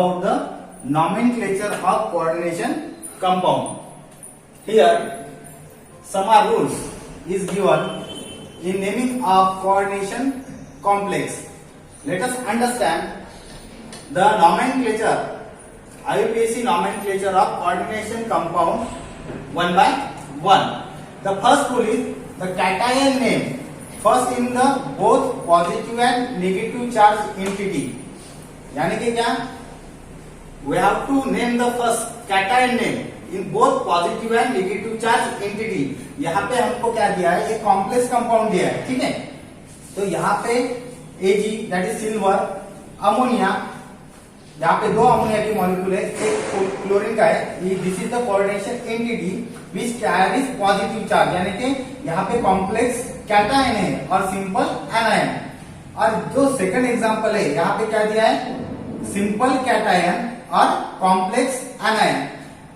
about the nomenclature of coordination compound. Here, some rules is given in naming of coordination complex. Let us understand the nomenclature, IUPAC nomenclature of coordination compound one by one. The first rule is the cation name first in the both positive and negative charge entity. यानी कि क्या? We have to name the first cation name in both positive and negative charge entity. यहाँ पे हमको क्या दिया है? एक कॉम्प्लेक्स कंपाउंड दिया है, ठीक है? तो यहाँ पे Ag that is silver, ammonia, यहाँ पे दो अमोनिया की मॉलिक्यूल है, एक क्लोरीन का है. This is the coordination entity which carries positive charge, यानी कि यहाँ पे कॉम्प्लेक्स कैटायन है और सिंपल एनायन. और जो सेकंड एग्जांपल है यहाँ पे क्या दिया है? सिंपल कैटायन और कॉम्प्लेक्स एनायन.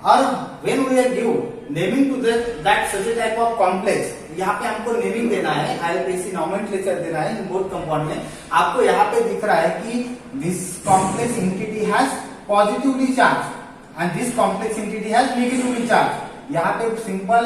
और when we are give naming to that such a type of complex, यहाँ पे हमको नेमिंग देना है, IUPAC नॉमेनक्लेचर देना है इन बोथ कंपाउंड में. आपको यहाँ पे दिख रहा है कि this complex entity has positively charge and this complex entity has negatively charge. यहाँ पे सिंपल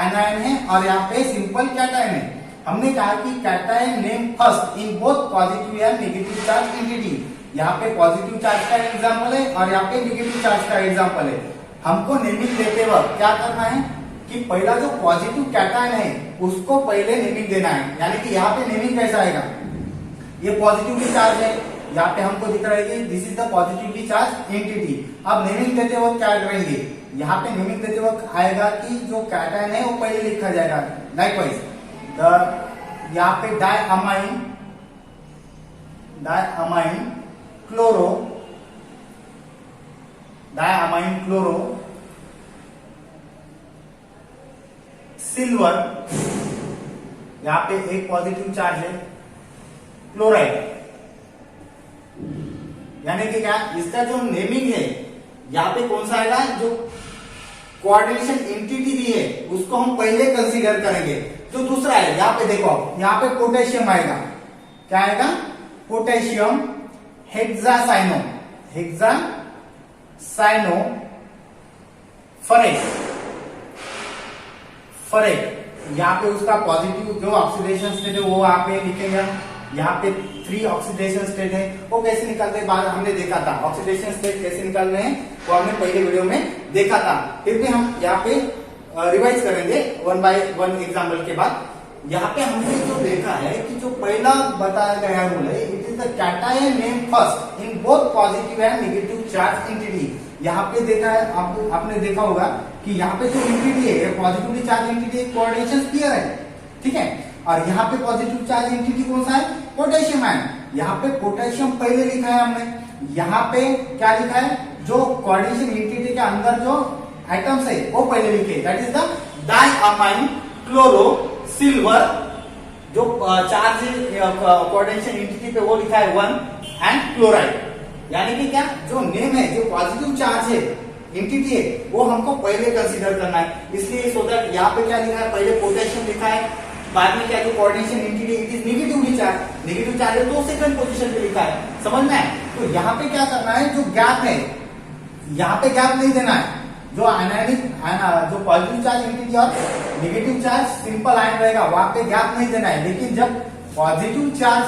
एनायन है और यहाँ पे सिंपल कैटायन है. हमने कहा कि cation name first in both positive and negative charge entity. यहाँ पे पॉजिटिव चार्ज का एग्जाम्पल है और यहाँ पे नेगेटिव चार्ज का एग्जाम्पल है. हमको नेमिंग देते वक्त क्या करना है कि पहला जो पॉजिटिव कैटायन है उसको पहले नेमिंग देना है. यानी कि यहाँ पे नेमिंग कैसा आएगा? ये पॉजिटिवली चार्ज है, यहाँ पे हमको दिख रहा है कि this is the positively charge entity. अब नेमिंग देते वक्त क्या करेंगे? यहाँ पे नेमिंग देते वक्त आएगा कि जो कैटायन है वो पहले लिखा जाएगा. लाइकवाइज यहाँ पे डायअमाइन क्लोरो सिल्वर, यहाँ पे एक पॉजिटिव चार्ज है, क्लोराइड. यानी कि क्या? इसका जो नेमिंग है यहाँ पे कौन सा आएगा? जो कोऑर्डिनेशन एंटिटी दी है उसको हम पहले कंसीडर करेंगे. जो दूसरा है यहाँ पे देखो, यहाँ पे पोटेशियम आएगा. क्या आएगा? Potassium hexacyanoferrate. यहाँ पे उसका पॉजिटिव जो ऑक्सीडेशन स्टेट है वो यहाँ पे लिखेंगे. यहाँ पे 3 ऑक्सीडेशन स्टेट है. वो कैसे निकलते हैं बाद हमने देखा था. ऑक्सीडेशन स्टेट कैसे निकाल रहे हैं वो हमने पहले वीडियो में देखा था. फिर भी हम यहाँ पे रिवाइज करेंगे वन बाय वन एग्जाम्पल के बाद. यहाँ पे हमने जो देखा है कि जो पहला बताया गया रूल है, it is the cation name first in both positive and negative charge entity. यहाँ पे देखा है, आपने देखा होगा कि यहाँ पे जो एंटिटी है positively charge entity, coordination clear है, ठीक है. और यहाँ पे पॉजिटिव चार्ज एंटिटी कौन सा है? Potassium ion. यहाँ पे पोटेशियम पहले लिखा है हमने. यहाँ पे क्या लिखा है? जो कोऑर्डिनेशन एंटिटी के अंदर जो एटम्स है वो पहले लिखे, that is the diammine chloro silver. जो चार्ज कोऑर्डिनेशन एंटिटी पे वो लिखा है 1 एंड क्लोराइड. यानी कि क्या? जो नेम है, जो पॉजिटिव चार्ज है एंटिटी है वो हमको पहले कंसीडर करना है. इसलिए सो दैट यहाँ पे क्या लिखा है? पहले पोटेशियम लिखा है, बाद में क्या जो coordination entity it is negatively charge. Negative charge है तो सेकंड पोजीशन पे लिखा है. समझ में आए? तो यहाँ पे क्या करना है? जो गैप है यहाँ पे गैप नहीं देना है. जो आयनिक जो पॉजिटिव चार्ज एंटिटी और नेगेटिव चार्ज सिंपल आयन रहेगा वहां पे गैप नहीं देना है. लेकिन जब पॉजिटिव चार्ज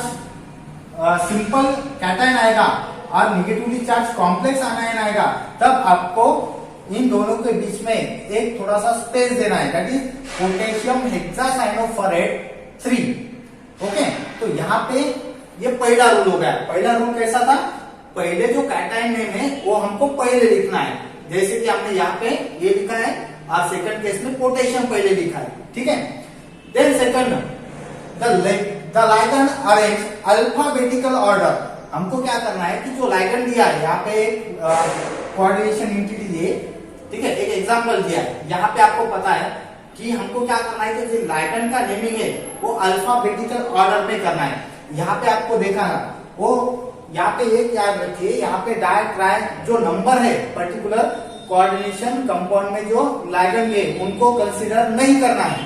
सिंपल कैटायन आएगा और नेगेटिवली चार्ज कॉम्प्लेक्स आयन आएगा तब आपको इन दोनों के बीच में एक थोड़ा सा स्पेस देना है. That is potassium hexacyanoferrate 3. Okay, तो यहाँ पे ये पहला रूल हो गया. पहला रूल कैसा था? पहले जो कैटायन नेम है वो हमको पहले लिखना है. जैसे कि हमने यहाँ पे ये लिखा है और सेकंड केस में पोटेशियम पहले लिखा है, ठीक है. Then second, the ligand arrange alphabetical order. हमको क्या करना है कि जो लाइगैंड दिया है यहाँ पे कोऑर्डिनेशन एंटिटी दिए, ठीक है, एक एग्जांपल दिया है. यहाँ पे आपको पता है कि हमको क्या करना है कि जो लाइगैंड का नेमिंग है वो अल्फाबेटिकल ऑर्डर में करना है. यहाँ पे आपको देखा ना, वो यहाँ पे एक याद रखिए, यहाँ पे डाय ट्राई जो नंबर है पर्टिकुलर कोऑर्डिनेशन कंपाउंड में जो लाइगैंड है उनको कंसीडर नहीं करना है.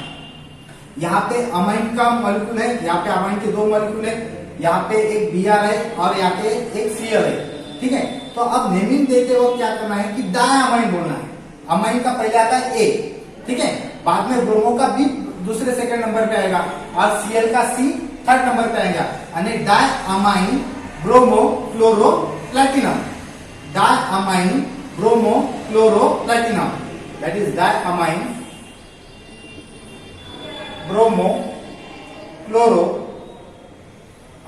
यहाँ पे अमाइन का मॉलिक्यूल है, यहाँ पे अमाइन के 2 मॉलिक्यूल है, यहाँ पे एक Br है और यहाँ पे एक Cl है, ठीक है. तो अब नेमिंग देते वक्त क्या करना है कि डाई अमाइन बोलना है। अमाइन का पहले आता है ए, ठीक है, बाद में ब्रोमो का बी दूसरे सेकंड नंबर पे आएगा और सीएल का सी थर्ड नंबर पे आएगा, यानी di amine bromo chloro platinum. Di amine bromo chloro platinum, that is di amine bromo chloro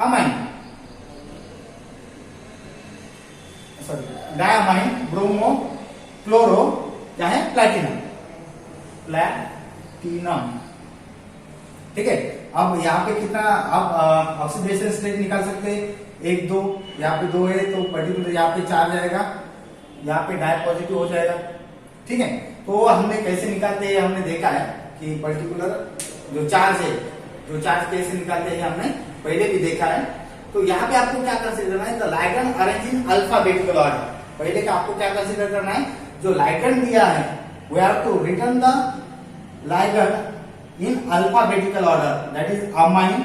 amine, sorry diamine bromo chloro क्या है प्लैटिनम, प्लैटिनम, ठीक है। अब यहाँ पे कितना अब ऑक्सीडेशन स्टेट निकाल सकते हैं, 1 2, यहाँ पे 2 है तो पर्टिकुलर यहाँ पे 4 जाएगा, यहाँ पे डाई पॉजिटिव हो जाएगा, ठीक है। तो हमने कैसे निकालते हैं हमने देखा है कि पर्टिकुलर जो चार्ज है, जो चार्ज कैसे निकालते हैं हमने पहले भी देखा है। तो यहाँ पे आपको क्या कंसीडर करना है, the ligand arrange in alphabetical order. पहले का आपको क्या कंसीडर करना है, जो लाइगैंड दिया है we have to return the ligand in alphabetical order, that is amine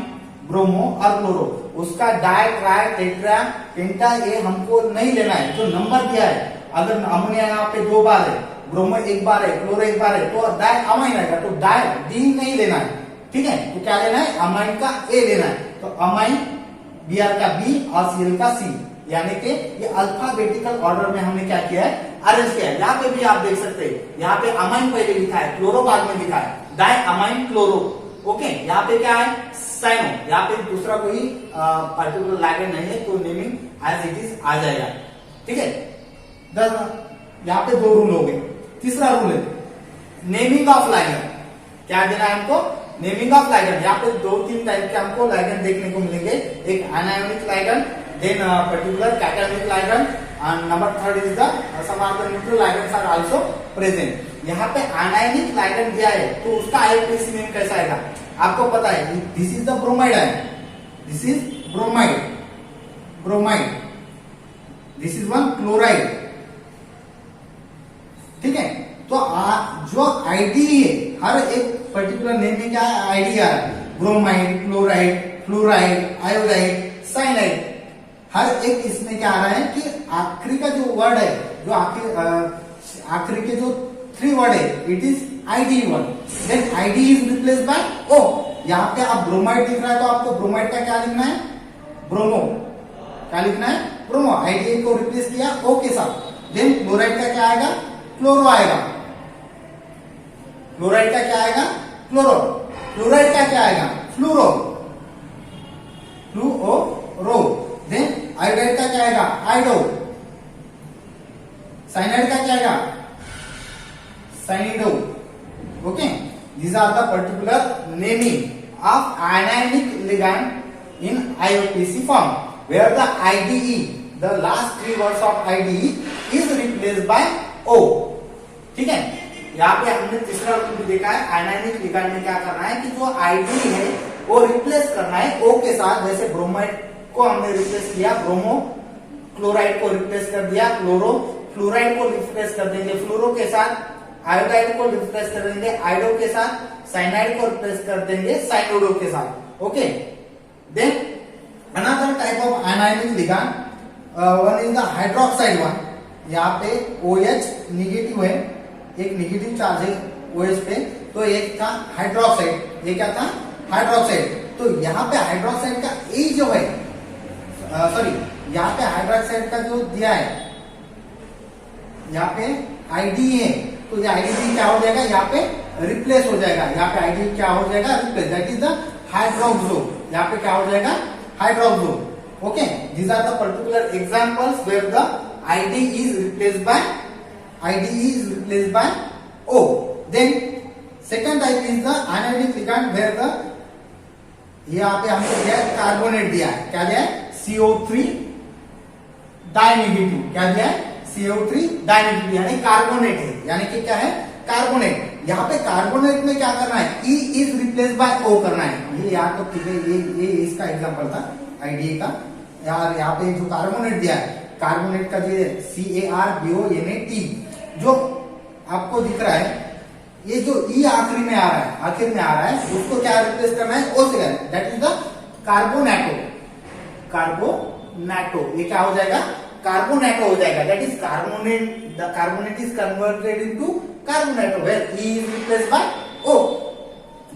bromo और क्लोरो। उसका डाई ट्राई टेट्रा पेंटा ये हमको नहीं लेना है, जो नंबर दिया है। अगर अमोनिया यहाँ पे 2 बार है, ब्रोमो 1 बार है, क्लोरो 1 बार है, तो डाई अमाइन आएगा, तो डाई डी नहीं लेना है, ठीक है। तो क्या लेना है, अमाइन का ए लेना है, तो अमाइन बीआर का बी और सीएल का सी, यानी कि ये अल्फाबेटिकल ऑर्डर में हमने क्या किया है, अरेंज किया है। यहाँ पे भी आप देख सकते हैं, यहाँ पे अमाइन पहले लिखा है, क्लोरो बाद में लिखा है, डाई अमाइन क्लोरो, ओके। यहाँ पे क्या है, साइनो, यहाँ पे दूसरा कोई पर्टिकुलर लाइगैंड नहीं है, तो नेमिंग एज इट इज आ जाएगा, ठीक है। यहाँ पे 2 रूल हो गए। तीसरा रूल है नेमिंग ऑफ लाइगैंड। क्या देना है हमको, नेमिंग ऑफ लाइगैंड। यहाँ पे 2-3 टाइप के हमको लाइगैंड देखने को मिलेंगे, एक anionic ligand, then particular cationic ligand, and number 3 is the sum of the neutral ligands are also present. यहाँ पे एनायोनिक लाइगैंड दिया है तो उसका आईयूपीएसी नेम कैसा आएगा, आपको पता है, this is the bromide ion, this is bromide, bromide, this is one chloride, ठीक है। तो जो आईडी है, हर एक पर्टिकुलर नेम में क्या आईडी आ रहा है, bromide, chloride, fluoride, iodide, cyanide, हर एक इसमें क्या आ रहा है कि आखिरी का जो वर्ड है, जो आखिरी के जो 3 वर्ड है, it is ID word, then ID is replace by O. यहाँ पे आप ब्रोमाइड दिख रहा है तो आपको ब्रोमाइड का क्या लिखना है, ब्रोमो, क्या लिखना है, ब्रोमो, आईडी को रिप्लेस किया ओ के साथ। देन क्लोराइड का क्या आएगा, क्लोरो आएगा, क्लोराइड का क्या आएगा, क्लोरो, क्लोराइड का क्या आएगा, फ्लूरो, फ्लूओरो, देन आयोडाइड का क्या आएगा, आयोडो, साइनाइड का क्या आएगा, cyanido, okay. These are the particular naming of ionic ligand in IUPAC form, where the IDE, the last 3 words of IDE is replaced by O, ठीक है। यहाँ पे हमने तीसरा रूल भी देखा है, आयनाइनिक लिगैंड में क्या करना है कि जो आईडी है वो रिप्लेस करना है ओ के साथ। जैसे ब्रोमाइड को हमने रिप्लेस किया, ब्रोमो, क्लोराइड को रिप्लेस कर दिया, क्लोरो, फ्लोराइड को रिप्लेस कर देंगे फ्लोरो के साथ, आयोडाइड को रिप्लेस कर देंगे आयोडो के साथ, साइनाइड को रिप्लेस कर देंगे साइनोडो के साथ, okay. Then another type of anionic ligand, one is the hydroxide one. यहाँ पे OH निगेटिव है, एक निगेटिव चार्ज है OH पे, तो एक था हाइड्रोक्साइड, ये क्या था, हाइड्रोक्साइड। तो यहाँ पे हाइड्रोक्साइड का ए जो है, सॉरी, यहाँ पे हाइड्रोक्साइड का जो दिया है, यहाँ पे आईडी है, तो ये आईडी क्या हो जाएगा, यहाँ पे रिप्लेस हो जाएगा, यहाँ पे आईडी क्या हो जाएगा, replace, that is the hydroxo, यहाँ पे क्या हो जाएगा, hydroxo, okay. These are the particular examples where the ID is replaced by O. Then second type is the anionic ligand where the, यहाँ पे हमको दिया है कार्बोनेट दिया है, क्या दिया है, CO3 डाइनेगेटिव, क्या दिया है, CO3 डाइनेगेटिव, यानी कार्बोनेट है, यानी कि क्या है, कार्बोनेट। यहाँ पे कार्बोनेट में क्या करना है, E is replaced by O करना है। ये यहाँ तो ठीक है, ये इसका एग्जांपल था आईडी का। यार यहाँ पे जो कार्बोनेट दिया है, कार्बोनेट का जो CARBONAT जो आपको दिख रहा है, ये जो ई आखिरी में आ रहा है, आखिर में आ रहा है, उसको क्या रिप्लेस करना है, ओ से, that is the carbonato, carbonato, ये क्या हो जाएगा, कार्बोनेटो हो जाएगा, that is carbonate, the carbonate is converted into carbonato वेयर E is replaced by O.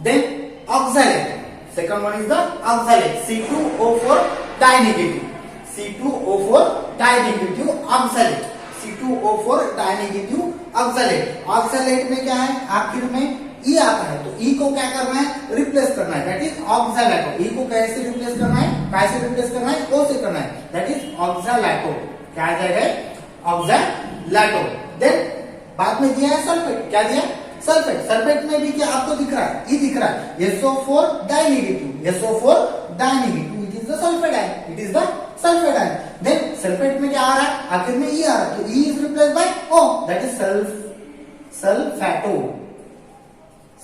Then oxalate, second one is the oxalate, C2O4 dinegative, C2O4 dinegative oxalate, C2O4 dinegative oxalate. oxalate में क्या है, आखिर में E आता है, तो E को क्या करना है, रिप्लेस करना है, दैट इज ऑक्सालेटो. E को कैसे रिप्लेस करना है, कैसे रिप्लेस करना है, O से करना है, दैट इज ऑक्सालेटो. क्या आ जाएगा, ऑक्सालेटो. देन बाद में दिया है सल्फेट, क्या दिया, सल्फेट. सल्फेट में भी क्या आपको दिख रहा है, E दिख रहा है, SO4 dinegative, SO4 dinegative, it is the sulphate ion, it is the sulphate ion. Then sulphate में क्या आ रहा है, आखिर में E आ रहा है, तो E is replaced bye O, that is सल्फेटो,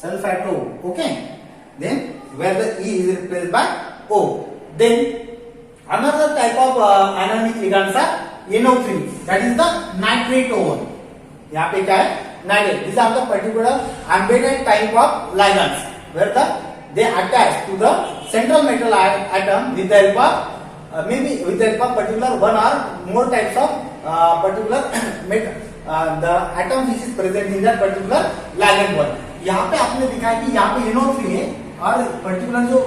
sulfato. Okay, then where the E is replaced by O. Then another type of ionic ligands are NO3, that is the nitrate one. यहाँ पे क्या है, nitrate. These are the particular embedded type of ligands where they attach to the central metal atom with the help of maybe with the help of particular one or more types of particular the atom which is present in that particular ligand one. यहाँ पे आपने दिखा है कि यहाँ पे NO3 है और पर्टिकुलर जो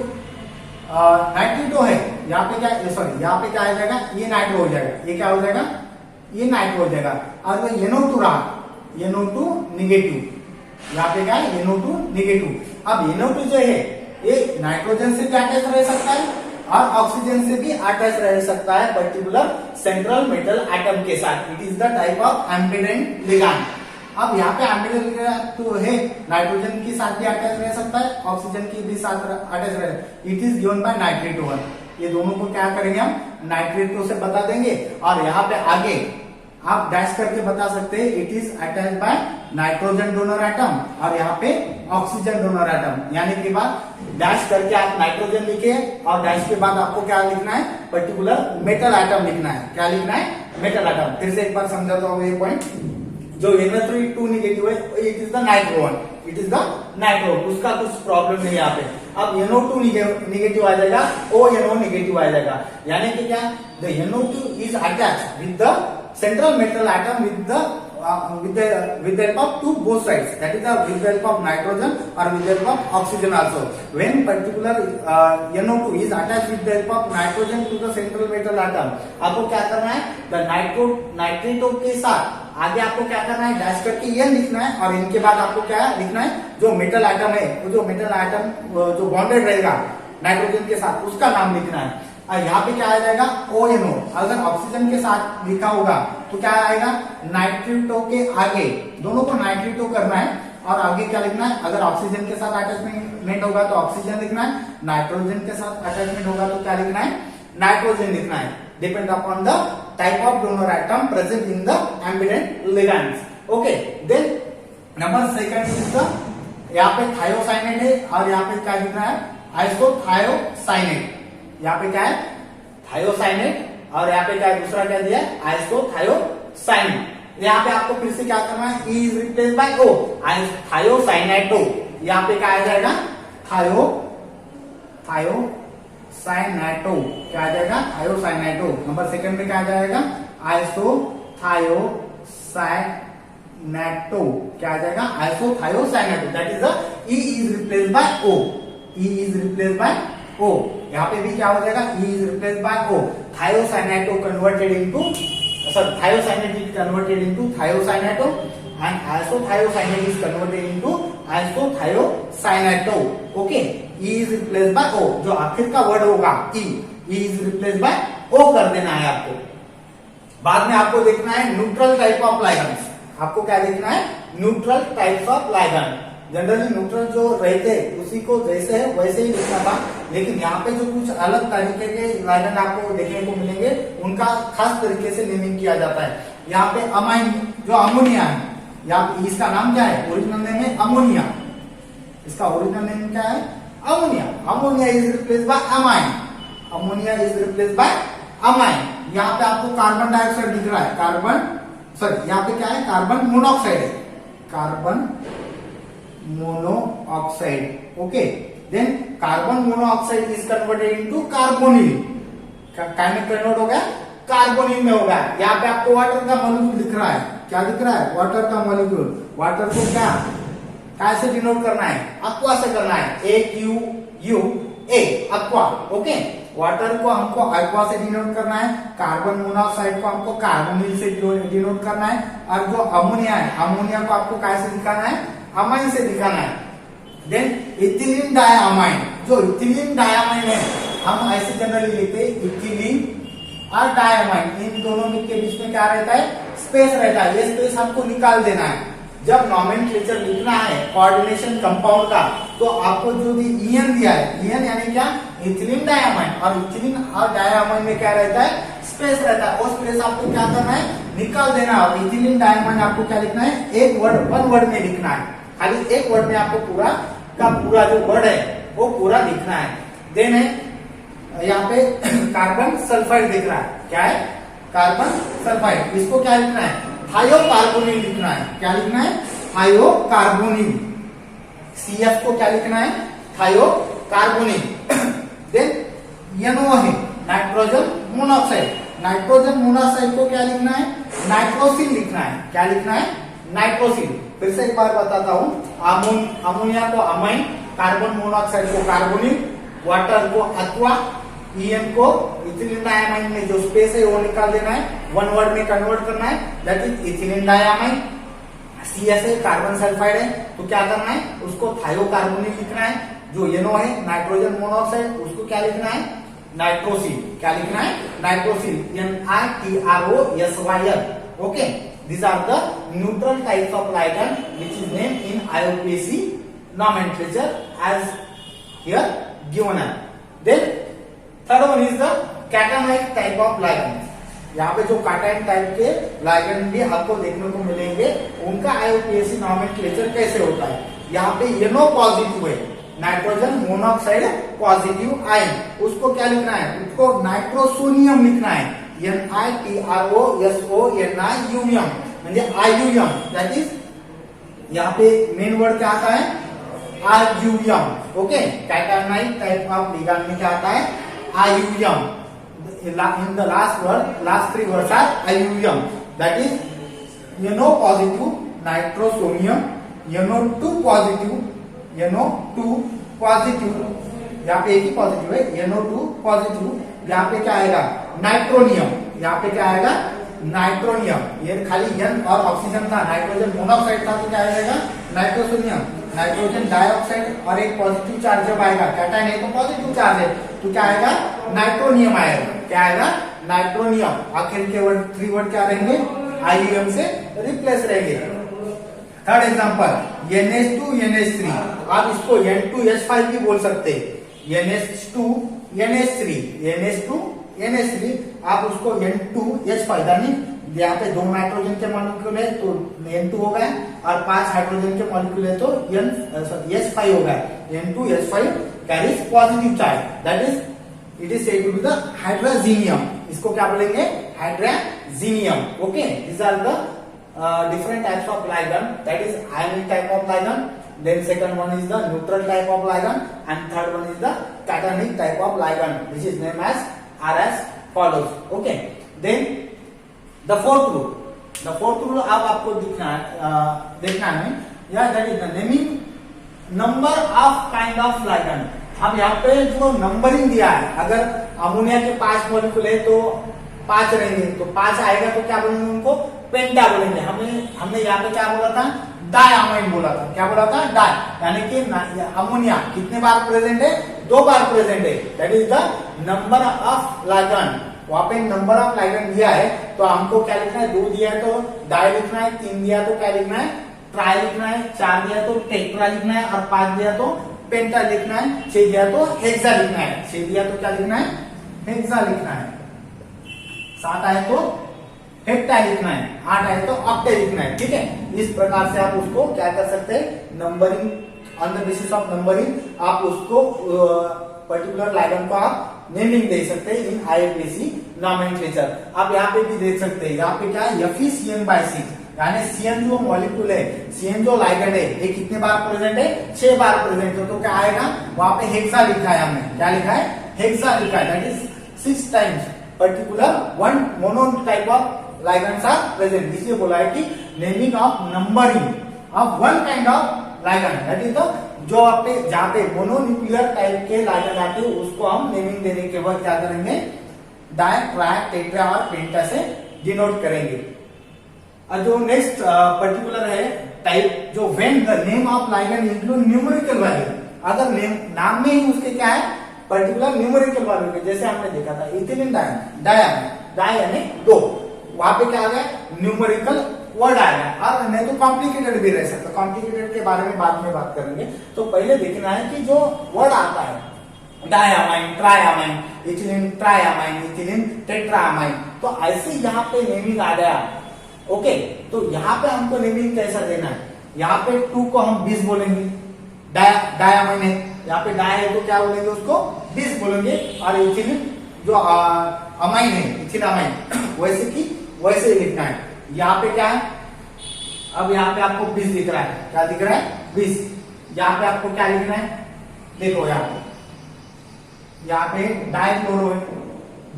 नाइट्रेटो है, यहाँ पे क्या, सॉरी यहाँ पे क्या आ जाएगा, ये नाइट्रो हो जाएगा, ये क्या हो जाएगा, ये नाइट्रो हो जाएगा. और NO2 रहा, NO2 निगेटिव, यहाँ पे क्या है, NO2 निगेटिव. अब NO2 जो है ये नाइट्रोजन से भी अटैच रह सकता है और ऑक्सीजन से भी अटैच रह सकता है पर्टिकुलर सेंट्रल मेटल एटम के साथ. It is the type of embedded ligand. अब यहाँ पे एम्बेडेड लिगांड तो है, नाइट्रोजन के साथ भी अटैच रह सकता है, ऑक्सीजन के भी साथ अटैच रह. It is given by nitrato one. ये दोनों को क्या करेंगे, हम नाइट्रेटो से बता देंगे. और यहाँ पे आगे आप डैश करके बता सकते हैं, it is attach by nitrogen donor atom और यहाँ पे ऑक्सीजन डोनर एटम. यानी के बाद डैश करके आप नाइट्रोजन लिखे और डैश के बाद आपको क्या लिखना है, पर्टिकुलर मेटल एटम लिखना है. क्या लिखना है, मेटल एटम. फिर से एक बार समझाता हूँ ये पॉइंट. जो NO3 निगेटिव है, it is the nitro one, it is the nitro, उसका कुछ प्रॉब्लम नहीं यहाँ पे. अब NO2 निगेटिव आ जाएगा, ONO निगेटिव आ जाएगा. यानी कि क्या, the NO2 is attach with the central metal atom with the help of two both sides, that is with the help of nitrogen or with the help of oxygen also. When particular NO2 is attached with the help of nitrogen to the central metal atom, आपको क्या करना है, the नाइट्रेटो के साथ आगे आपको क्या करना है, डैश करके ये लिखना है और इनके बाद आपको क्या लिखना है, जो मेटल एटम है, वो जो मेटल एटम जो बॉन्डेड रहेगा नाइट्रोजन के साथ, उसका नाम लिखना है. यहाँ पे क्या आ जाएगा, ONO. अगर ऑक्सीजन के साथ लिखा होगा तो क्या आएगा, नाइट्रेटो के आगे, दोनों को नाइट्रेटो करना है और आगे क्या लिखना है. अगर ऑक्सीजन के साथ अटैचमेंट होगा तो ऑक्सीजन लिखना है, नाइट्रोजन के साथ अटैचमेंट होगा तो क्या लिखना है, नाइट्रोजन लिखना है. Depend upon the type of donor atom present in the embedded ligands. Okay, then number second is the, यहाँ पे थायोसाइनेट है और यहाँ पे क्या लिखना है, आइसोथायोसाइनेट. यहाँ पे क्या है, थायोसाइनेट और यहाँ पे क्या है, दूसरा क्या दिया है, आइसोथायोसाइनेट. यहाँ पे आपको फिर से क्या करना है, E is replace by O, thiocyanato. यहाँ पे क्या आ जाएगा, थायोसाइनेटो. क्या आ जाएगा, थायोसाइनेटो. नंबर सेकंड में क्या आ जाएगा, आइसोथायोसाइनेटो. क्या आ जाएगा, isothiocyanato. That is the E is replace by O, E is replace by O. यहाँ पे भी क्या हो जाएगा, E is replaced by O. Thiocyanato converted into, thiocyanate is converted into thiocyanato and isothiocyanate is converted into isothiocyanato. Okay, E is replaced by O. जो आखिर का word होगा E is replaced by O कर देना है आपको. बाद में आपको देखना है न्यूट्रल टाइप ऑफ लाइगैंड्स. आपको क्या देखना है, neutral types of ligand. Generally neutral जो रहते उसी को जैसे है वैसे ही लिखना था, लेकिन यहाँ पे जो कुछ अलग तरीके के लाइगैंड आपको देखने को मिलेंगे, उनका खास तरीके से नेमिंग किया जाता है. यहाँ पे अमाइन जो अमोनिया है, यहाँ पे इसका नाम क्या है, ओरिजिनल नेम है अमोनिया. इसका ओरिजिनल नेम क्या है, ammonia. Ammonia is replace bye amine, ammonia is replace bye amine. यहाँ पे आपको कार्बन डाइऑक्साइड दिख रहा है, यहाँ पे क्या है, कार्बन मोनोऑक्साइड है, carbon monoxide. Okay, then carbon monoxide is converted into carbonyl. काय में कन्वर्ट हो गया, कार्बोनिल में होगा। यहाँ पे आपको वाटर का मॉलिक्यूल दिख रहा है, क्या दिख रहा है, वाटर का मॉलिक्यूल। वाटर को क्या कैसे डिनोट करना है, अक्वा से करना है, AQUA अक्वा। ओके, वाटर को हमको अक्वा से डिनोट करना है, कार्बन मोनोऑक्साइड को हमको कार्बोनिल से डिनोट करना है, और जो अमोनिया है, अमोनिया को आपको कैसे दिखाना है, अमाइन से दिखाना है। देन इथिलीन डायअमाइन, जो इथिलीन डायअमाइन है हम ऐसे जनरली लिखते हैं इथिलीन और डायअमाइन, इन दोनों के बीच में क्या रहता है, स्पेस रहता है। ये स्पेस हमको निकाल देना है। जब नॉमेनक्लेचर लिखना है कोऑर्डिनेशन कंपाउंड का, तो आपको जो भी ईएन दिया है, ईएन यानी क्या, इथिलीन डायअमाइन, और इथिलीन और डायअमाइन में क्या रहता है, स्पेस रहता है। वो स्पेस आपको क्या करना है, निकाल देना है। और इथिलीन डायअमाइन आपको क्या लिखना है, एक वर्ड, वन वर्ड में लिखना है, खाली एक वर्ड में आपको पूरा का पूरा जो वर्ड है वो पूरा लिखना है। देन है यहाँ पे कार्बन सल्फाइड दिख रहा है, क्या है, कार्बन सल्फाइड, इसको क्या लिखना है, थायोकार्बोनिल लिखना है। क्या लिखना है, थायोकार्बोनिल। CF को क्या लिखना है, थायोकार्बोनिल। देन NO है नाइट्रोजन मोनोऑक्साइड, नाइट्रोजन मोनोऑक्साइड को क्या लिखना है, नाइट्रोसिल लिखना है। क्या लिखना है, नाइट्रोसिल। फिर से एक बार बताता हूं, अमोनिया को अमाइन, कार्बन मोनोऑक्साइड को कार्बोनिल, वाटर को अक्वा, EN को इथिलीन डायअमाइन में जो स्पेस है वो निकाल देना है, वन वर्ड में कन्वर्ट करना है, that is ethylene diamine. CS है कार्बन सल्फाइड है, तो क्या करना है, उसको थायोकार्बोनिल लिखना है। जो NO है नाइट्रोजन मोनोऑक्साइड, उसको क्या लिखना है, नाइट्रोसिल। क्या लिखना है, nitrosyl, NITROSYL। Okay, these are the neutral types of ligand which is named in IUPAC nomenclature as here given है। Then third one is the cationic type of ligand। यहाँ पे जो कैटायन टाइप के ligand भी आपको देखने को मिलेंगे, उनका IUPAC nomenclature कैसे होता है। यहाँ पे NO पॉजिटिव है, नाइट्रोजन मोनोऑक्साइड पॉजिटिव आयन, उसको क्या लिखना है, उसको नाइट्रोसोनियम लिखना है, NITROSONIUM, म्हणजे आयुयम। दैट इज यहाँ पे मेन वर्ड क्या आता है, ium. Okay, cationic type of ligand में क्या आता है, ium. In the last word, last three words are ium. That is NO positive nitrosonium, NO2 positive, NO2 positive, यहाँ पे एक ही पॉजिटिव है, NO2 पॉजिटिव। यहाँ पे क्या आएगा, नाइट्रोनियम, यहाँ पे क्या आएगा, नाइट्रोनियम। ये खाली N और ऑक्सीजन था, नाइट्रोजन मोनोऑक्साइड था, तो क्या आएगा, नाइट्रोसोनियम। नाइट्रोजन डाइऑक्साइड और एक पॉजिटिव चार्ज जब आएगा, कैटायन है तो पॉजिटिव चार्ज है, तो क्या आएगा, नाइट्रोनियम आएगा। क्या आएगा, नाइट्रोनियम। आखिर के वर्ड, थ्री वर्ड क्या रहेंगे, आयुयम से रिप्लेस रहेंगे। थर्ड एग्जांपल, NH2 NH3, आप इसको N2H5 भी बोल सकते हैं, NH2 NH3, NH2 NH3, आप उसको N2H5, यानी यहाँ पे दो नाइट्रोजन के मॉलिक्यूल है तो N2 हो गया, और 5 हाइड्रोजन के मॉलिक्यूल है तो H5 हो गया। N2H5 carries positive charge, that is it is said to be the hydrazinium. इसको क्या बोलेंगे, hydrazinium. Okay, these are the different types of ligand, that is ionic type of ligand, then second one is the neutral type of ligand, and third one is the cationic type of ligand, which is named as follows. Okay, then the fourth rule अब आपको देखना है, या that is the naming number of kind of ligand। अब यहाँ पे जो numbering दिया है, अगर अमोनिया के 5 मॉलिक्यूल है तो 5 रहेंगे, तो 5 आएगा तो क्या बोलेंगे, उनको पेंटा बोलेंगे। हमने यहाँ पे क्या बोला था, डायअमाइन बोला था। क्या बोला था, डाय, यानी कि अमोनिया कितने बार प्रेजेंट है, 2 बार प्रेजेंट है, that is the number of ligand. वहां पे नंबर ऑफ लाइगैंड दिया है तो हमको क्या लिखना है, 2 दिया है तो डाय लिखना है, 3 दिया तो क्या लिखना है, ट्राई लिखना है, 4 दिया तो टेट्रा लिखना है, और 5 दिया तो पेंटा लिखना है, 6 दिया तो हेक्सा लिखना है। 6 दिया तो क्या लिखना है, हेक्सा लिखना है, 7 आए तो हेक्टा लिखना है, 8 आए तो ऑक्टे लिखना है। ठीक है, इस प्रकार से आप उसको क्या कर सकते हैं, numbering, on the basis of numbering आप उसको पर्टिकुलर लाइगैंड को आप नेमिंग दे सकते हैं इन IUPAC नॉमेनक्लेचर। आप यहाँ पे भी देख सकते हैं, यहाँ पे क्या है, FeCN/6, यानी CN जो मॉलिक्यूल है, CN जो लाइगैंड है, ये कितने बार प्रेजेंट है, 6 बार प्रेजेंट है, तो क्या आएगा, वहां पे हेक्सा लिखा है, हमने क्या लिखा है, हेक्सा लिखा है, that is 6 times particular one mono type of ligands are present, इसलिए बोला है कि naming of numbering of one kind of ligand, that is the जो आपके जहां पे मोनोन्यूक्लियर टाइप के लाइगेंड आते हैं उसको हम नेमिंग देने के बाद क्या करेंगे, डाय, ट्राय, टेट्रा और पेंटा से डिनोट करेंगे। और जो नेक्स्ट पर्टिकुलर है टाइप, जो when the name of ligand include numerical value, अगर नेम नाम में ही उसके क्या है पर्टिकुलर न्यूमेरिकल वैल्यू के, जैसे हमने देखा था इथिलीन डाय यानी दो, वहां पे क्या आ गया न्यूमेरिकल वर्ड आएगा, और नहीं तो कॉम्प्लिकेटेड भी रह सकता, कॉम्प्लिकेटेड के बारे में बाद में बात करेंगे। तो पहले देखना है कि जो वर्ड आता है डायमाइन, ट्रायमाइन, इथिलीन ट्रायमाइन, इथिलीन टेट्रामाइन, तो ऐसे यहाँ पे नेमिंग आ गया। ओके, तो यहाँ पे हमको नेमिंग कैसा देना है, यहाँ पे 2 को हम 20 बोलेंगे, डायमाइन है, यहाँ पे डाय है तो क्या बोलेंगे उसको 20 बोलेंगे, और इथिलीन जो अमाइन है इथिलामाइन वैसे की वैसे लिखना है। यहाँ पे क्या है, अब यहाँ पे आपको 20 दिख रहा है, क्या दिख रहा है 20, यहाँ पे आपको क्या लिखना है, देखो यहाँ पे डायक्लोरो है,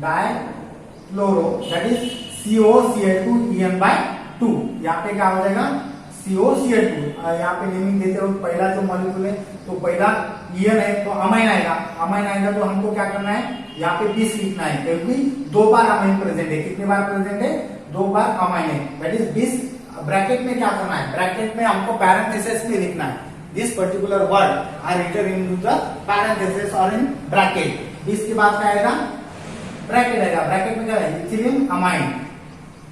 डायक्लोरो दैट इज COCl2En/2, यहाँ पे क्या हो जाएगा COCl2, यहाँ पे नेमिंग देते हो पहला जो मॉलिक्यूल है तो पहला En है तो अमाइन आएगा तो हमको क्या करना है, यहाँ पे 20 लिखना है, क्योंकि 2 बार अमाइन प्रेजेंट है, कितने बार प्रेजेंट है 2 बार अमाइन है, दैट इज 20। ब्रैकेट में क्या करना है, ब्रैकेट में हमको पैरेंथेसिस में लिखना है, this particular word are written in the parenthesis और इन ब्रैकेट। 20 के बाद क्या आएगा ब्रैकेट आएगा, ब्रैकेट में क्या है इथिलीन अमाइन,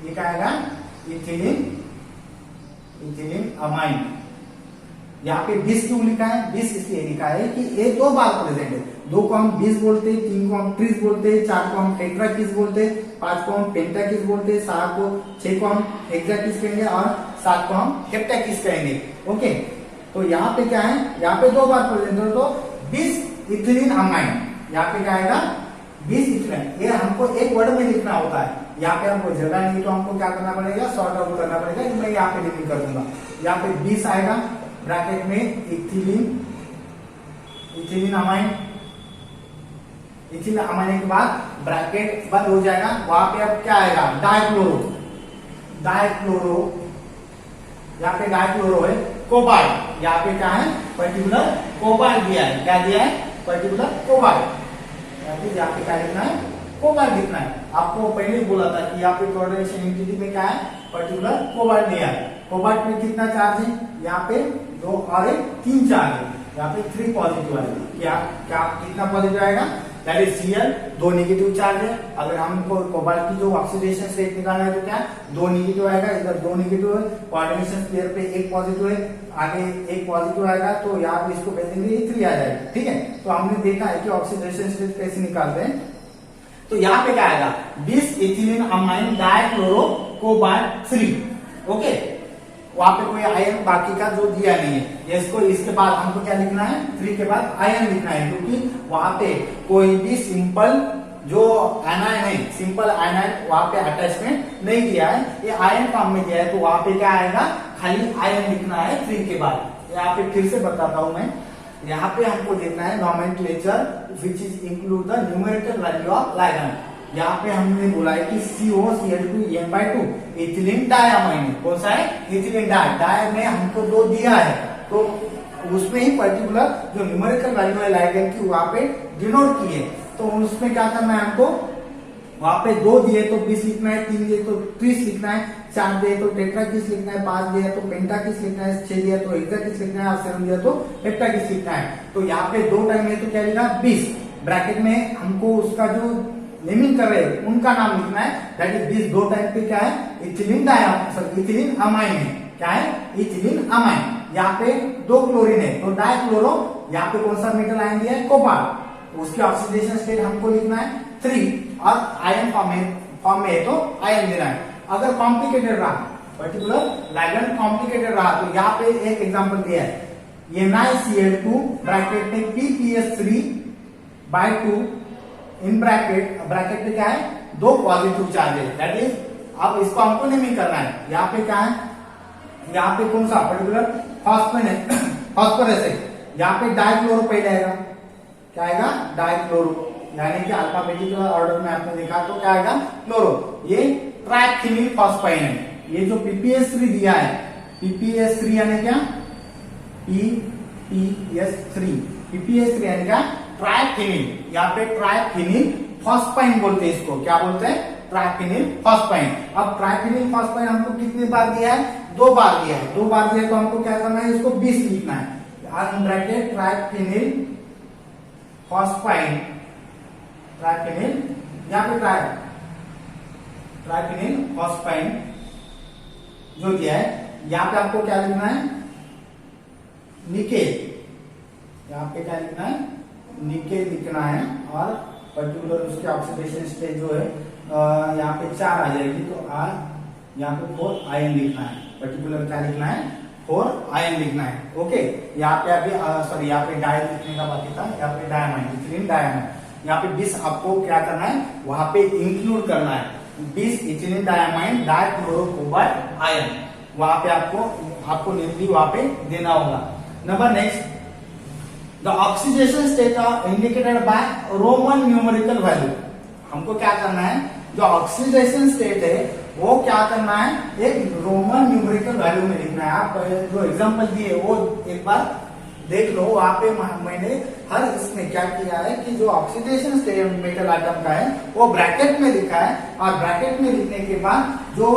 ये क्या आएगा इथिलीन अमाइन। यहाँ पे 20 क्यों लिखा है, 20 इसलिए लिखा है कि ये 2 बार प्रेजेंट है, 2 को हम 20 बोलते हैं, 3 को हम ट्रिस बोलते हैं, 4 को हम टेट्राकिस बोलते हैं, 5 को हम पेंटाकिस बोलते हैं, 6 को हम हेक्साकिस कहेंगे और 7 को हम हेप्टाकिस कहेंगे। ओके, तो यहाँ पे क्या है, यहाँ पे 2 बार प्रेजेंट है, तो 20 इथिलीन अमाइन, यहाँ पे क्या आएगा 20 इथिलीन, ये हमको एक वर्ड में लिखना होता है, यहाँ पे हमको जगह नहीं तो हमको क्या करना पड़ेगा सॉर्ट आउट करना पड़ेगा, मैं यहाँ पे लिखिंग कर दूंगा। यहाँ पे 20 आएगा, ब्रैकेट में इथिलीन अमाइन के बाद ब्रैकेट बंद हो जाएगा, वहां पे अब क्या आएगा डायक्लोरो, यहाँ पे डायक्लोरो है, कोबाल्ट, यहाँ पे क्या है पर्टिकुलर कोबाल्ट दिया है, क्या दिया है पर्टिकुलर कोबाल्ट, यहाँ पे क्या लिखना है कोबाल्ट लिखना है। आपको पहले ही बोला था कि यहाँ पे कोऑर्डिनेशन यूनिटी में क्या है पर्टिकुलर कोबाल्ट दिया है। कोबाल्ट में कितना चार्ज है, यहाँ पे 2 और 3 चार्ज है, यहाँ पे 3 पॉजिटिव आएगा, क्या कितना पॉजिटिव आएगा that is Cl, 2 negative charge है। अगर हमको कोबाल्ट की जो ऑक्सीडेशन स्टेट निकालना है तो क्या 2 नेगेटिव आएगा, इधर 2 नेगेटिव है, कोऑर्डिनेशन पेयर पे 1 पॉजिटिव है, आगे 1 पॉजिटिव आएगा, तो यहाँ पे इसको भेजेंगे 3 आ जाएगा। ठीक है, तो हमने देखा है कि ऑक्सीडेशन स्टेट कैसे निकालते हैं। तो यहाँ पे क्या आएगा 20 इथिलीन अमाइन डायक्लोरो कोबाल्ट 3। ओके, वहां पे कोई आयन बाकी का जो दिया नहीं है, इसको इसके बाद हमको क्या लिखना है 3 के बाद आयन लिखना है, क्योंकि वहां पे कोई भी सिंपल जो एनायन है, सिंपल आयन वहां पे अटैचमेंट नहीं दिया है, ये आयन फॉर्म में दिया है, तो वहां पे क्या आएगा खाली आयन लिखना है 3 के बाद। यहाँ पे फिर से बताता हूं मैं, यहाँ पे हमको देखना है nomenclature which is include the numerical value of ligand. यहाँ पे हमने बोला है कि COCl2En/2 इथिलीन डायमाइन, कौन सा है इथिलीन डाय में हमको 2 दिया है, तो उसमें ही पर्टिकुलर जो न्यूमेरिकल वैल्यू है लाइगेंड की वहां पे डिनोट की है, तो उसमें क्या करना है हमको, वहां पे 2 दिए तो 20 लिखना है, 3 दिए तो 30 लिखना है, 4 दिए तो टेट्राकिस लिखना है, 5 दिया तो पेंटाकिस लिखना है, 6 दिया तो हेक्साकिस लिखना है और 7 दिया तो हेप्टाकिस लिखना है। तो यहाँ पे 2 टाइम है तो क्या लिखा 20, ब्रैकेट में हमको उसका जो नेमिंग कर रहे हैं उनका नाम लिखना है, दैट इज 20 2 टाइम पे क्या है इथिलीन अमाइन है, क्या है इथिलीन अमाइन। यहाँ पे 2 क्लोरीन है तो डायक्लोरो, यहाँ पे कौन सा मेटल आयन दिया है कोबाल्ट, उसकी ऑक्सीडेशन स्टेट हमको लिखना है 3 और आयन फॉर्म में है तो आयन देना है। अगर कॉम्प्लिकेटेड रहा पर्टिकुलर लाइगेंड कॉम्प्लिकेटेड रहा तो यहाँ पे एक एग्जांपल दिया है, ये NiCl2 ब्रैकेट में PPS3/2 इन ब्रैकेट में क्या है 2 पॉजिटिव चार्ज है, दैट इज अब इसको हमको नेमिंग करना है। यहाँ पे क्या है, यहाँ पे कौन सा पर्टिकुलर फॉस्फोरस है, यहाँ पे डायक्लोरो पहले आएगा, क्या आएगा डायक्लोरो, यानी कि अल्फाबेटिकल ऑर्डर में आपने देखा तो क्या आएगा क्लोरो। ये ट्राइफिनिल फॉस्फाइन है। ये जो पीपीएस3 दिया है, पीपीएस3 यानी क्या, पीपीएस3, पीपीएस3 यानी क्या ट्राइफिनिल। यहाँ पे ट्राइफिनिल फॉस्फाइन बोलते हैं इसको, क्या बोलते हैं ट्राइफिनिल फॉस्फाइन। अब ट्राइफिनिल फॉस्फाइन हमको कितनी बार दिया है, 2 बार दिया है। 2 बार दिया तो हमको क्या करना है, इसको 20 लिखना है। ब्रैकेट ट्राइफिनिल फॉस्फाइन, ट्राइफिनिल, यहाँ पे ट्राइफिनिल फॉस्फाइन जो दिया है, यहाँ पे आपको क्या लिखना है, निकेल। यहाँ पे क्या लिखना है, निकेल लिखना है। और पर्टिकुलर उसके ऑक्सीडेशन स्टेज जो है यहाँ पे 4 आ जाएगी, तो यहाँ पे 4 आयन लिखना है। पर्टिकुलर क्या लिखना है, 4 आयन लिखना है। ओके, यहाँ पे अभी सॉरी यहाँ पे डाई लिखने का बाकी था, यहाँ पे डायमाइन, इथिलीन डायमाइन। यहाँ पे 20 आपको क्या करना है, वहां पे इंक्लूड करना है। 20 इथिलीन डायमाइन डाइक्लोरोकोबाल्ट आयन, वहां पे आपको निर्दी वहां पे देना होगा। Number next, the oxidation state are indicated by Roman numerical value. हमको क्या करना है, जो ऑक्सीडेशन स्टेट है वो क्या करना है, एक रोमन न्यूमेरिकल वैल्यू में लिखना है। आप जो एग्जांपल दिए वो एक बार देख लो, वहां पे मैंने हर इसमें क्या किया है कि जो ऑक्सीडेशन स्टेट मेटल आइटम का है वो ब्रैकेट में लिखा है। और ब्रैकेट में लिखने के बाद जो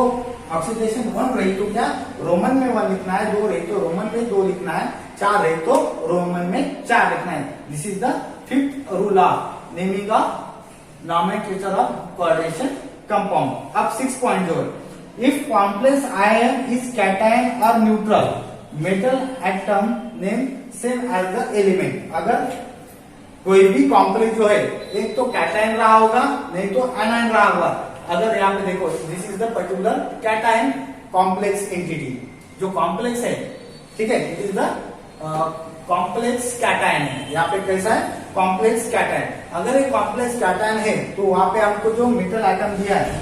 ऑक्सीडेशन 1 रही तो क्या रोमन में 1 लिखना है, 2 रही तो रोमन में 2 लिखना है, 4 रही तो रोमन में 4 लिखना है। This is the 5th rule of naming of nomenclature of coordination compound। अब 6 पॉइंट जो है, if complex ion is cation or neutral, metal atom name same as the element। अगर कोई भी कॉम्प्लेक्स जो है, एक तो कैटायन रहा होगा, नहीं तो एनायन रहा होगा। अगर यहाँ पे देखो, this is the particular cation complex entity, जो कॉम्प्लेक्स है, ठीक है, it is the complex cation है। यहाँ पे कैसा है, कॉम्प्लेक्स कैटायन। अगर एक कॉम्प्लेक्स कैटायन है तो वहां पे आपको जो मेटल आइटम दिया है,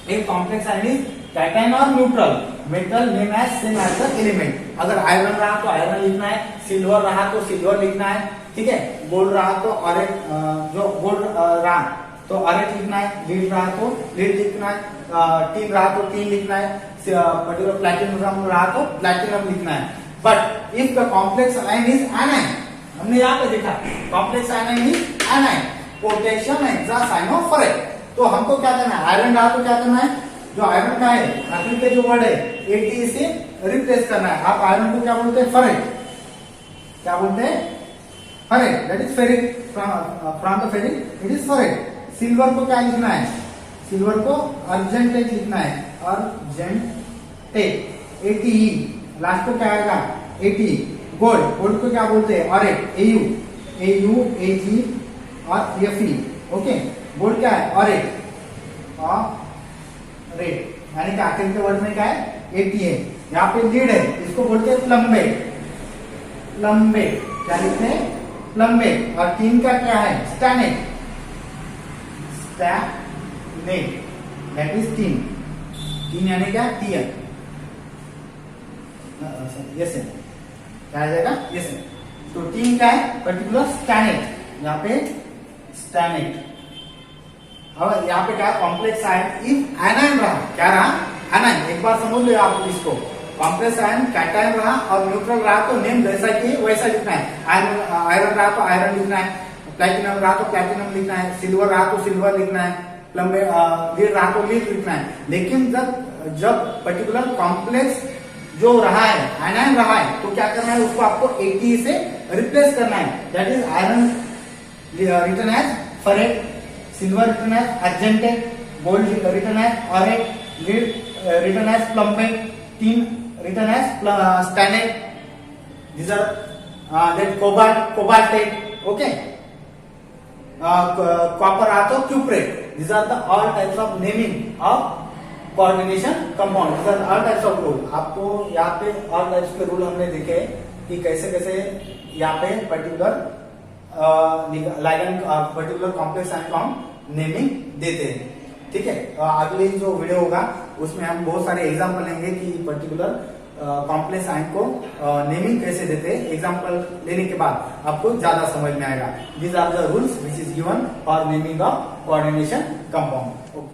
एक कॉम्प्लेक्स आयन इज कैटायन और neutral, metal name as same as the element. अगर आयरन रहा तो आयरन लिखना है, सिल्वर रहा तो सिल्वर लिखना है, ठीक है, गोल्ड रहा तो ऑरेंज, जो गोल्ड रहा तो ऑरेंज लिखना है, लीड रहा तो लीड लिखना है, टीन रहा तो टीन लिखना है, पर्टिकुलर प्लैटिनम रहा तो प्लैटिनम लिखना है। But if the complex ion is anion, हमने यहाँ पे देखा complex ion is anion, potassium hexacyanoferrate. तो हमको क्या करना है, आयरन रहा तो क्या करना है, जो आयरन का है आखिर पे जो वर्ड है एटी से रिप्लेस करना है। आप आयरन को क्या बोलते हैं, फेरेट, क्या बोलते हैं, ferrate, that is ferric, from the ferric it is ferrate. Silver को क्या लिखना है, सिल्वर को अर्जेंटेट लिखना है, अर्जेंटेट, एटीई, लास्ट को क्या आएगा, एटी। गोल्ड, गोल्ड को क्या बोलते हैं, ऑरेट, एयू, एयू, एजी और एफई। ओके, गोल्ड क्या है, ऑरेट, ऑरेट, यानी कि आखिर के वर्ड में क्या है, एटी है। यहाँ पे लीड है, इसको बोलते हैं प्लम्बेट, प्लम्बेट, क्या लिखते हैं, प्लम्बेट। और टीन का क्या है, स्टैनेट, स्टैनेट, दैट इज टीन। टीन यानी क्या, टीयर, यस है, क्या आ जाएगा, यस है। तो टीन का है पर्टिकुलर स्टैनेट, यहाँ पे स्टैनेट। अब यहाँ पे क्या कॉम्प्लेक्स आयन इफ एनायन रहा, क्या रहा, एनायन। एक बार समझ लो आप इसको, कॉम्प्लेक्स आयन कैटायन रहा और न्यूट्रल रहा तो नेम जैसा कि वैसा लिखना है। आयरन रहा तो आयरन लिखना है, प्लैटिनम रहा तो प्लैटिनम लिखना है, सिल्वर रहा तो सिल्वर लिखना है, लीड रहा तो लीड लिखना है। लेकिन जब पर्टिकुलर कॉम्प्लेक्स जो रहा है, एनायन रहा है, तो क्या करना है, उसको आपको 80 से रिप्लेस करना है। That is iron written as ferrate, silver written as argentate, gold written as aurate, lead written as plumbate, tin written as stannate, these are that cobaltate, okay, copper रहा तो cuprate। These are the all types of naming of coordination compound। These are all types of rule। आपको यहाँ पे all types के rule हमने देखे कि कैसे कैसे यहाँ पे particular ligand particular complex ion को हम नेमिंग देते हैं, ठीक है। अगले जो वीडियो होगा उसमें हम बहुत सारे एग्जांपल लेंगे कि पर्टिकुलर कॉम्प्लेक्स आयन को नेमिंग कैसे देते हैं, एग्जांपल लेने के बाद आपको ज्यादा समझ में आएगा। These are the rules which is given for naming of coordination compound.